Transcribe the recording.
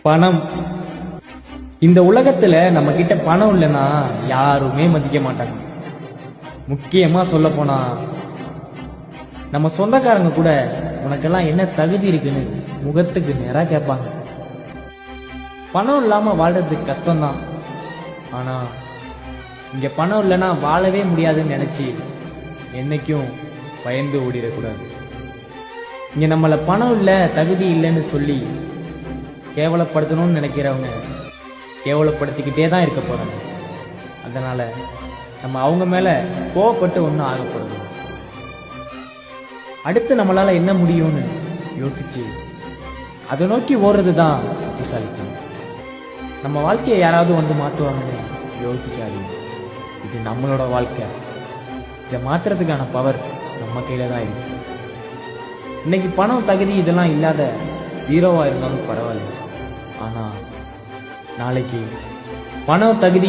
பணம். இந்த உலகத்துல நம்ம கிட்ட பணம் இல்லைன்னா யாருமே மதிக்க மாட்டாங்க. முக்கியமா சொல்ல போனா நம்ம சொந்தக்காரங்க கூட உனக்கெல்லாம் என்ன தகுதி இருக்குன்னு முகத்துக்கு நேரா கேட்பாங்க. பணம் இல்லாம வாழ்றது கஷ்டம்தான். ஆனா இங்க பணம் இல்லைன்னா வாழவே முடியாதுன்னு நினைச்சு என்னைக்கும் பயந்து ஓடிடக்கூடாது. இங்க நம்மள பணம் இல்ல தகுதி இல்லைன்னு சொல்லி கேவலப்படுத்தணும்னு நினைக்கிறவங்க கேவலப்படுத்திக்கிட்டே தான் இருக்க போறாங்க. அதனால நம்ம அவங்க மேல கோவப்பட்டு ஒன்னும் ஆகப்படுது. அடுத்து நம்மளால என்ன முடியும்னு யோசிச்சு அதை நோக்கி ஓடுறதுதான் புத்திசாலித்தனம். நம்ம வாழ்க்கையை யாராவது வந்து மாத்துவாங்கன்னு யோசிக்காதீங்க. இது நம்மளோட வாழ்க்கை. இதை மாத்துறதுக்கான பவர் நம்ம கையில தான் இருக்கு. இன்னைக்கு பணம் தகுதி இதெல்லாம் இல்லாத ஜீரோவா இருந்தாலும் பரவாயில்ல. ஆனா நாளைக்கு பணம் தகுதி